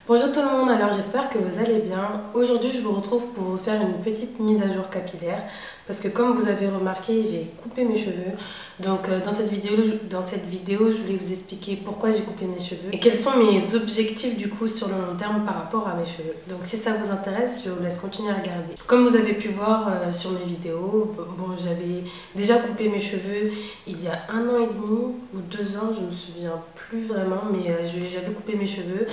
Bonjour tout le monde, alors j'espère que vous allez bien. Aujourd'hui je vous retrouve pour vous faire une petite mise à jour capillaire parce que comme vous avez remarqué, j'ai coupé mes cheveux. Donc dans cette vidéo, je voulais vous expliquer pourquoi j'ai coupé mes cheveux et quels sont mes objectifs du coup sur le long terme par rapport à mes cheveux. Donc si ça vous intéresse, je vous laisse continuer à regarder. Comme vous avez pu voir sur mes vidéos, j'avais déjà coupé mes cheveux il y a 1 an et demi ou 2 ans, je ne me souviens plus vraiment, mais j'avais coupé mes cheveux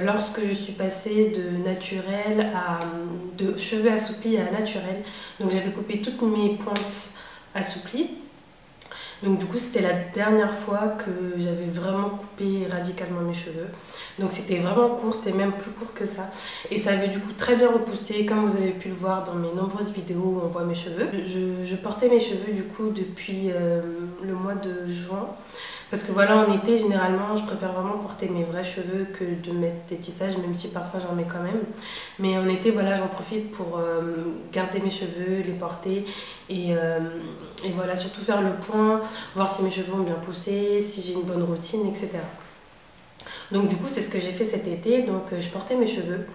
lorsque je suis passée de naturel de cheveux assouplis à naturel. Donc j'avais coupé toutes mes pointes assouplies. Donc du coup c'était la dernière fois que j'avais vraiment coupé radicalement mes cheveux. Donc c'était vraiment court et même plus court que ça. Et ça avait du coup très bien repoussé comme vous avez pu le voir dans mes nombreuses vidéos où on voit mes cheveux. Je portais mes cheveux du coup depuis le mois de juin. Parce que voilà, en été, généralement, je préfère vraiment porter mes vrais cheveux que de mettre des tissages, même si parfois j'en mets quand même. Mais en été, voilà, j'en profite pour garder mes cheveux, les porter et voilà, surtout faire le point, voir si mes cheveux ont bien poussé, si j'ai une bonne routine, etc. Donc du coup, c'est ce que j'ai fait cet été, donc je portais mes cheveux.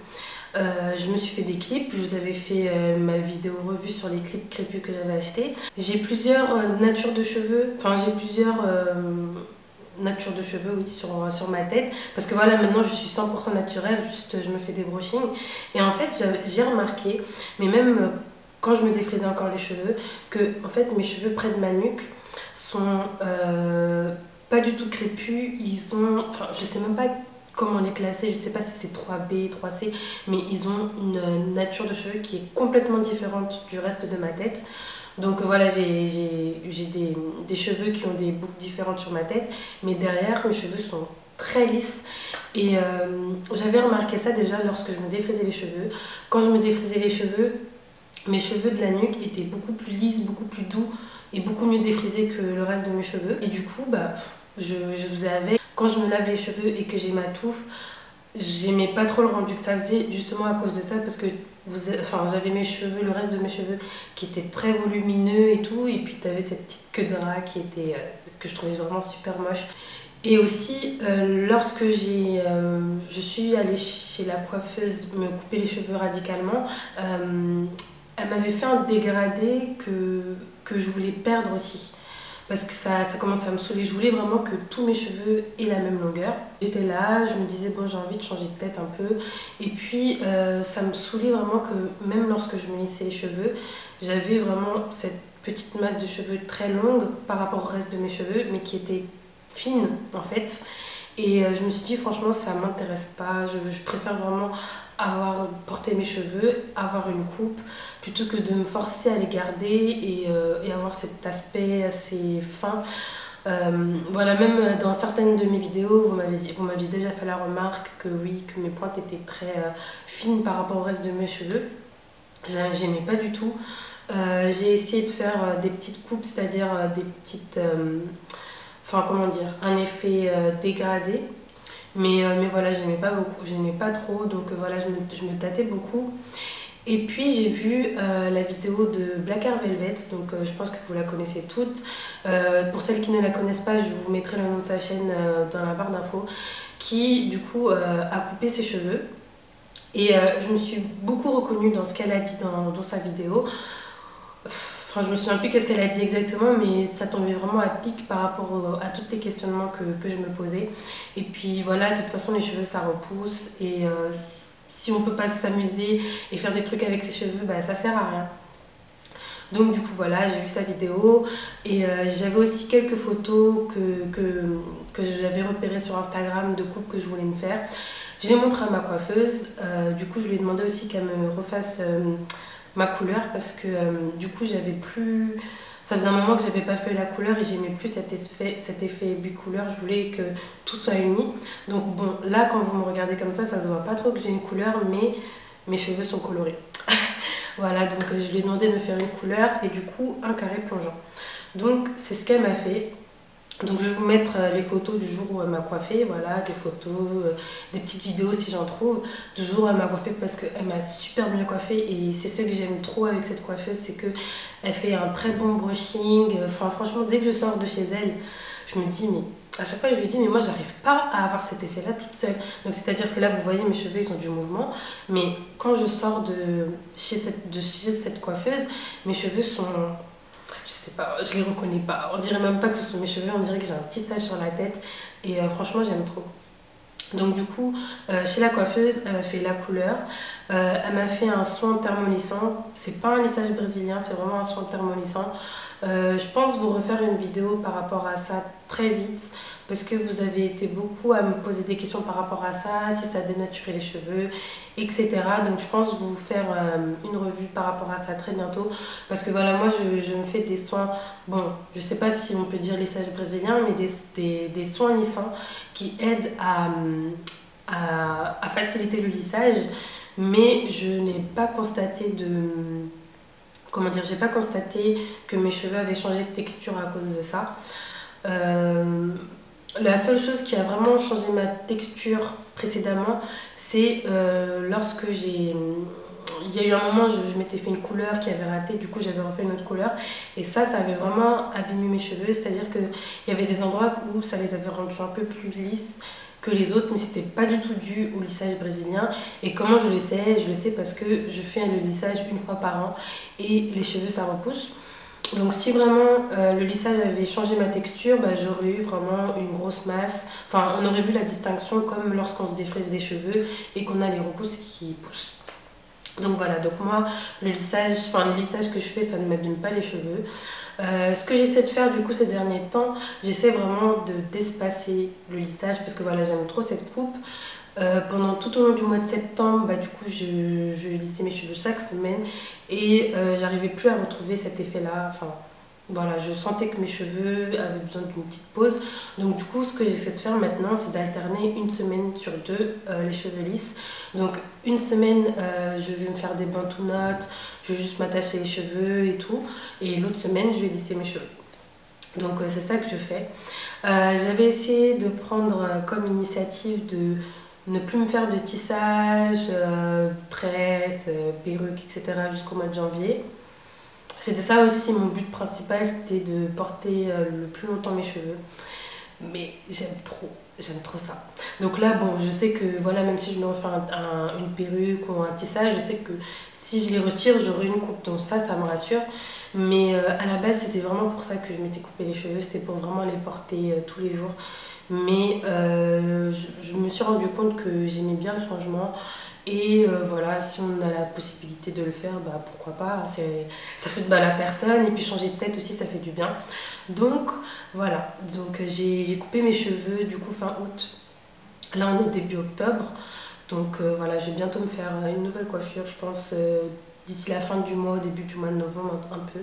Je me suis fait des clips, je vous avais fait ma vidéo revue sur les clips crépus que j'avais achetés. J'ai plusieurs natures de cheveux, enfin j'ai plusieurs natures de cheveux oui, sur ma tête. Parce que voilà, maintenant je suis 100% naturelle, juste je me fais des brushings. Et en fait j'ai remarqué, mais même quand je me défrisais encore les cheveux, que en fait mes cheveux près de ma nuque sont pas du tout crépus, ils sont, enfin je sais même pas comment les classer, je sais pas si c'est 3B, 3C, mais ils ont une nature de cheveux qui est complètement différente du reste de ma tête. Donc voilà, j'ai des cheveux qui ont des boucles différentes sur ma tête, mais derrière mes cheveux sont très lisses. Et j'avais remarqué ça déjà lorsque je me défrisais les cheveux. Quand je me défrisais les cheveux, mes cheveux de la nuque étaient beaucoup plus lisses, beaucoup plus doux et beaucoup mieux défrisés que le reste de mes cheveux. Et du coup, je vous avais, quand je me lave les cheveux et que j'ai ma touffe, j'aimais pas trop le rendu que ça faisait, justement à cause de ça, parce que j'avais mes cheveux, le reste de mes cheveux qui étaient très volumineux et tout, et puis tu avais cette petite queue de rat qui était, que je trouvais vraiment super moche. Et aussi, lorsque je suis allée chez la coiffeuse me couper les cheveux radicalement, elle m'avait fait un dégradé que je voulais perdre aussi. Parce que ça commence à me saouler. Je voulais vraiment que tous mes cheveux aient la même longueur. J'étais là, je me disais bon, j'ai envie de changer de tête un peu. Et puis ça me saoulait vraiment que même lorsque je me lissais les cheveux, j'avais vraiment cette petite masse de cheveux très longue par rapport au reste de mes cheveux, mais qui était fine en fait. Et je me suis dit franchement ça m'intéresse pas, je préfère vraiment porter mes cheveux, avoir une coupe, plutôt que de me forcer à les garder et avoir cet aspect assez fin. Voilà, même dans certaines de mes vidéos, vous m'aviez déjà fait la remarque que oui, que mes pointes étaient très fines par rapport au reste de mes cheveux. J'aimais pas du tout. J'ai essayé de faire des petites coupes, c'est-à-dire des petites... enfin comment dire, un effet dégradé. Mais voilà, j'aimais pas beaucoup, j'aimais pas trop, donc voilà, je me tâtais beaucoup. Et puis j'ai vu la vidéo de Black Hair Velvet, donc je pense que vous la connaissez toutes. Pour celles qui ne la connaissent pas, je vous mettrai le nom de sa chaîne dans la barre d'infos, qui du coup a coupé ses cheveux. Et je me suis beaucoup reconnue dans ce qu'elle a dit dans sa vidéo. Enfin, je me souviens plus qu'est-ce qu'elle a dit exactement, mais ça tombait vraiment à pic par rapport à tous les questionnements que je me posais. Et puis voilà, de toute façon, les cheveux, ça repousse. Et si on peut pas s'amuser et faire des trucs avec ses cheveux, ça sert à rien. Donc du coup, voilà, j'ai vu sa vidéo. Et j'avais aussi quelques photos que j'avais repérées sur Instagram de coupes que je voulais me faire. Je les montré à ma coiffeuse. Du coup, je lui ai demandé aussi qu'elle me refasse... ma couleur parce que du coup j'avais plus, ça faisait un moment que j'avais pas fait la couleur et j'aimais plus cet effet bicouleur, je voulais que tout soit uni. Donc bon, là quand vous me regardez comme ça se voit pas trop que j'ai une couleur, mais mes cheveux sont colorés. Voilà, donc je lui ai demandé de me faire une couleur et du coup un carré plongeant. Donc c'est ce qu'elle m'a fait. Donc je vais vous mettre les photos du jour où elle m'a coiffée, voilà, des photos, des petites vidéos si j'en trouve, du jour où elle m'a coiffée parce qu'elle m'a super bien coiffée et c'est ce que j'aime trop avec cette coiffeuse, c'est qu'elle fait un très bon brushing, enfin franchement dès que je sors de chez elle, je me dis mais à chaque fois je lui dis mais moi j'arrive pas à avoir cet effet là toute seule. Donc c'est à dire que là vous voyez mes cheveux ils ont du mouvement, mais quand je sors de chez cette coiffeuse, mes cheveux sont, je sais pas, je les reconnais pas, on dirait même pas que ce sont mes cheveux, on dirait que j'ai un tissage sur la tête et franchement j'aime trop. Donc du coup, chez la coiffeuse, elle m'a fait la couleur, elle m'a fait un soin thermolissant, c'est pas un lissage brésilien, c'est vraiment un soin thermolissant. Je pense vous refaire une vidéo par rapport à ça très vite parce que vous avez été beaucoup à me poser des questions par rapport à ça, si ça dénaturait les cheveux, etc. Donc je pense vous faire une revue par rapport à ça très bientôt parce que voilà, moi je me fais des soins, bon, je sais pas si on peut dire lissage brésilien, mais des soins lissants qui aident à faciliter le lissage, mais je n'ai pas constaté de... Comment dire, j'ai pas constaté que mes cheveux avaient changé de texture à cause de ça. La seule chose qui a vraiment changé ma texture précédemment, c'est lorsque j'ai... Il y a eu un moment, je m'étais fait une couleur qui avait raté, du coup j'avais refait une autre couleur. Et ça avait vraiment abîmé mes cheveux, c'est-à-dire qu'il y avait des endroits où ça les avait rendus un peu plus lisses que les autres, mais c'était pas du tout dû au lissage brésilien. Et comment je le sais? Je le sais parce que je fais le lissage une fois par an et les cheveux ça repousse. Donc si vraiment le lissage avait changé ma texture, bah, j'aurais eu vraiment une grosse masse. Enfin, on aurait vu la distinction comme lorsqu'on se défrise les cheveux et qu'on a les repousses qui poussent. Donc voilà, donc moi, le lissage que je fais, ça ne m'abîme pas les cheveux. Ce que j'essaie de faire du coup ces derniers temps, j'essaie vraiment d'espacer le lissage parce que voilà, j'aime trop cette coupe. Pendant tout au long du mois de septembre, bah, du coup, je lissais mes cheveux chaque semaine et j'arrivais plus à retrouver cet effet-là. Enfin, voilà, je sentais que mes cheveux avaient besoin d'une petite pause. Donc du coup, ce que j'essaie de faire maintenant, c'est d'alterner une semaine sur deux les cheveux lisses. Donc une semaine, je vais me faire des bantounottes, je vais juste m'attacher les cheveux et tout. Et l'autre semaine, je vais lisser mes cheveux. Donc c'est ça que je fais. J'avais essayé de prendre comme initiative de ne plus me faire de tissage, tresses, perruques, etc. jusqu'au mois de janvier. C'était ça aussi mon but principal, c'était de porter le plus longtemps mes cheveux. Mais j'aime trop ça. Donc là, bon, je sais que voilà, même si je me refais une perruque ou un tissage, je sais que si je les retire, j'aurai une coupe. Donc ça me rassure. Mais à la base, c'était vraiment pour ça que je m'étais coupé les cheveux, c'était pour vraiment les porter tous les jours. Mais je me suis rendu compte que j'aimais bien le changement. Et voilà, si on a la possibilité de le faire, bah pourquoi pas, ça fait de mal à personne et puis changer de tête aussi ça fait du bien. Donc voilà, donc j'ai coupé mes cheveux du coup fin août, là on est début octobre, donc voilà, je vais bientôt me faire une nouvelle coiffure, je pense d'ici la fin du mois, au début du mois de novembre un peu.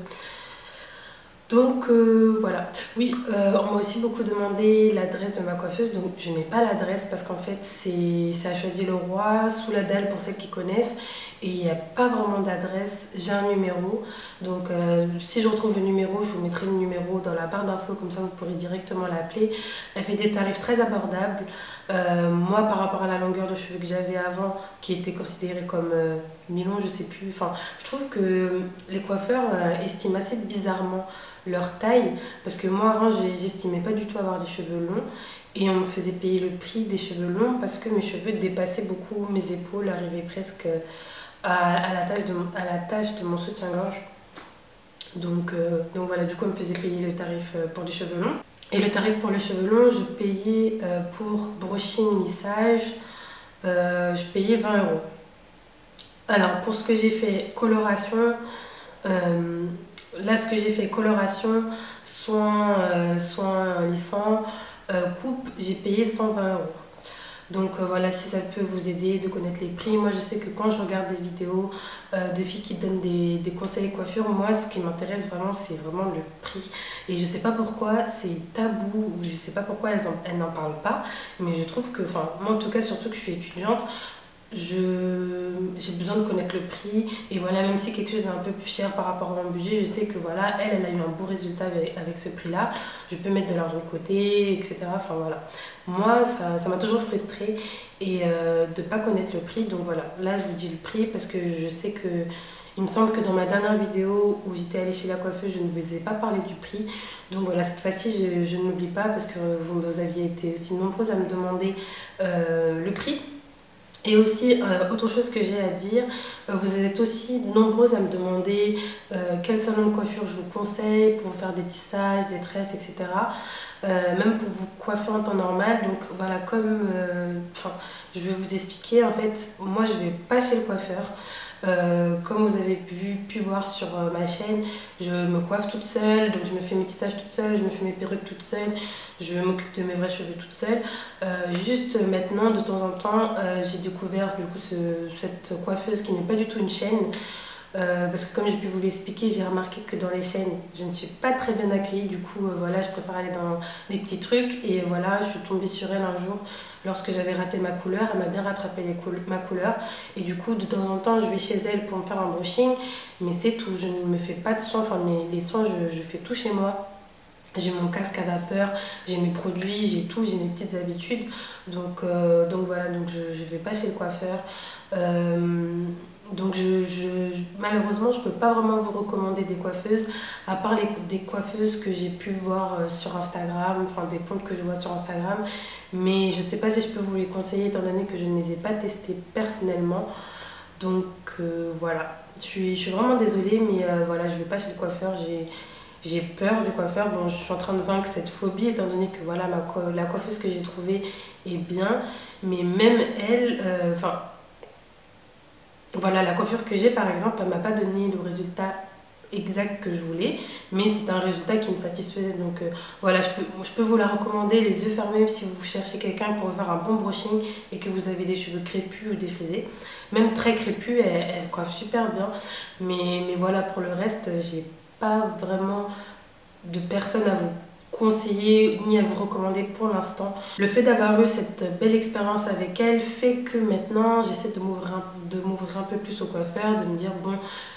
Donc voilà, oui, on m'a aussi beaucoup demandé l'adresse de ma coiffeuse, donc je n'ai pas l'adresse parce qu'en fait c'est à Choisy-le-Roi, sous la dalle pour celles qui connaissent, et il n'y a pas vraiment d'adresse. J'ai un numéro, donc si je retrouve le numéro, je vous mettrai le numéro dans la barre d'infos, comme ça vous pourrez directement l'appeler. Elle fait des tarifs très abordables. Moi par rapport à la longueur de cheveux que j'avais avant, qui était considérée comme mi-long, je sais plus, enfin je trouve que les coiffeurs estiment assez bizarrement leur taille, parce que moi avant j'estimais pas du tout avoir des cheveux longs et on me faisait payer le prix des cheveux longs parce que mes cheveux dépassaient beaucoup mes épaules, arrivaient presque à la tache de mon soutien-gorge. Donc voilà, du coup on me faisait payer le tarif pour les cheveux longs. Et le tarif pour les cheveux longs, je payais pour brushing, lissage, je payais 20 €. Alors pour ce que j'ai fait, coloration, là ce que j'ai fait, coloration, soin lissant, coupe, j'ai payé 120 €. Donc voilà, si ça peut vous aider de connaître les prix. Moi je sais que quand je regarde des vidéos de filles qui donnent des conseils coiffure, moi ce qui m'intéresse vraiment c'est vraiment le prix. Et je sais pas pourquoi c'est tabou, ou je sais pas pourquoi elles n'en parlent pas, mais je trouve que, enfin moi en tout cas, surtout que je suis étudiante, j'ai besoin de connaître le prix. Et voilà, même si quelque chose est un peu plus cher par rapport à mon budget, je sais que voilà, elle a eu un beau résultat avec ce prix là, je peux mettre de l'argent de côté, etc. Enfin voilà, moi ça m'a toujours frustrée et de pas connaître le prix. Donc voilà, là je vous dis le prix parce que je sais que Il me semble que dans ma dernière vidéo où j'étais allée chez la coiffeuse, je ne vous ai pas parlé du prix. Donc voilà, cette fois-ci, je ne m'oublie pas parce que vous aviez été aussi nombreuses à me demander le prix. Et aussi, autre chose que j'ai à dire, vous êtes aussi nombreuses à me demander quel salon de coiffure je vous conseille pour vous faire des tissages, des tresses, etc. Même pour vous coiffer en temps normal. Donc voilà, comme je vais vous expliquer, en fait, moi je vais pas chez le coiffeur. Comme vous avez pu voir sur ma chaîne, je me coiffe toute seule, donc je me fais mes tissages toute seule, je me fais mes perruques toute seule, je m'occupe de mes vrais cheveux toute seule. Juste maintenant, de temps en temps, j'ai découvert du coup cette coiffeuse qui n'est pas du tout une chaîne. Parce que comme je peux vous l'expliquer, j'ai remarqué que dans les chaînes, je ne suis pas très bien accueillie. Du coup, voilà, je préfère aller dans les petits trucs. Et voilà, je suis tombée sur elle un jour lorsque j'avais raté ma couleur. Elle m'a bien rattrapé ma couleur. Et du coup, de temps en temps, je vais chez elle pour me faire un brushing. Mais c'est tout, je ne me fais pas de soins. Enfin, les soins, je fais tout chez moi. J'ai mon casque à vapeur, j'ai mes produits, j'ai tout, j'ai mes petites habitudes. Donc voilà, donc je ne vais pas chez le coiffeur. Donc malheureusement, je ne peux pas vraiment vous recommander des coiffeuses, à part des coiffeuses que j'ai pu voir sur Instagram, enfin des comptes que je vois sur Instagram. Mais je ne sais pas si je peux vous les conseiller étant donné que je ne les ai pas testées personnellement. Donc voilà, je suis vraiment désolée, mais voilà, je ne vais pas chez le coiffeur. J'ai peur du coiffeur. Bon, je suis en train de vaincre cette phobie étant donné que voilà, la coiffeuse que j'ai trouvée est bien. Mais même elle, voilà, la coiffure que j'ai par exemple, elle m'a pas donné le résultat exact que je voulais, mais c'est un résultat qui me satisfaisait. Donc voilà, je peux vous la recommander les yeux fermés si vous cherchez quelqu'un pour faire un bon brushing et que vous avez des cheveux crépus ou défrisés. Même très crépus, elle coiffe super bien. Mais voilà, pour le reste, j'ai pas vraiment de personne à vous conseiller ni à vous recommander pour l'instant. Le fait d'avoir eu cette belle expérience avec elle fait que maintenant j'essaie de m'ouvrir un peu plus au coiffeur, de me dire bon,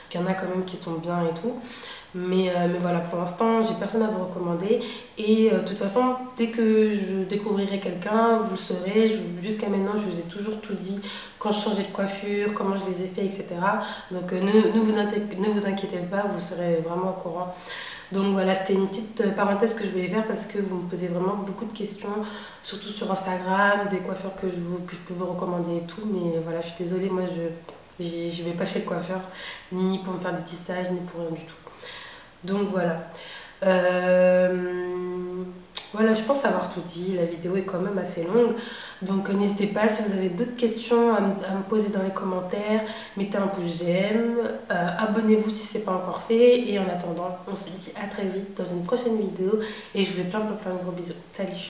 qu'il y en a quand même qui sont bien et tout. Mais voilà, pour l'instant, j'ai personne à vous recommander. Et de toute façon, dès que je découvrirai quelqu'un, vous le saurez. Jusqu'à maintenant, je vous ai toujours tout dit quand je changeais de coiffure, comment je les ai fait, etc. Donc ne vous inquiétez pas, vous serez vraiment au courant. Donc voilà, c'était une petite parenthèse que je voulais faire parce que vous me posez vraiment beaucoup de questions, surtout sur Instagram, des coiffeurs que je peux vous recommander et tout. Mais voilà, je suis désolée, moi je vais pas chez le coiffeur, ni pour me faire des tissages, ni pour rien du tout. Donc voilà. Voilà, je pense avoir tout dit. La vidéo est quand même assez longue. Donc n'hésitez pas, si vous avez d'autres questions à me poser dans les commentaires, mettez un pouce j'aime, abonnez-vous si ce n'est pas encore fait. Et en attendant, on se dit à très vite dans une prochaine vidéo. Et je vous fais plein de gros bisous. Salut!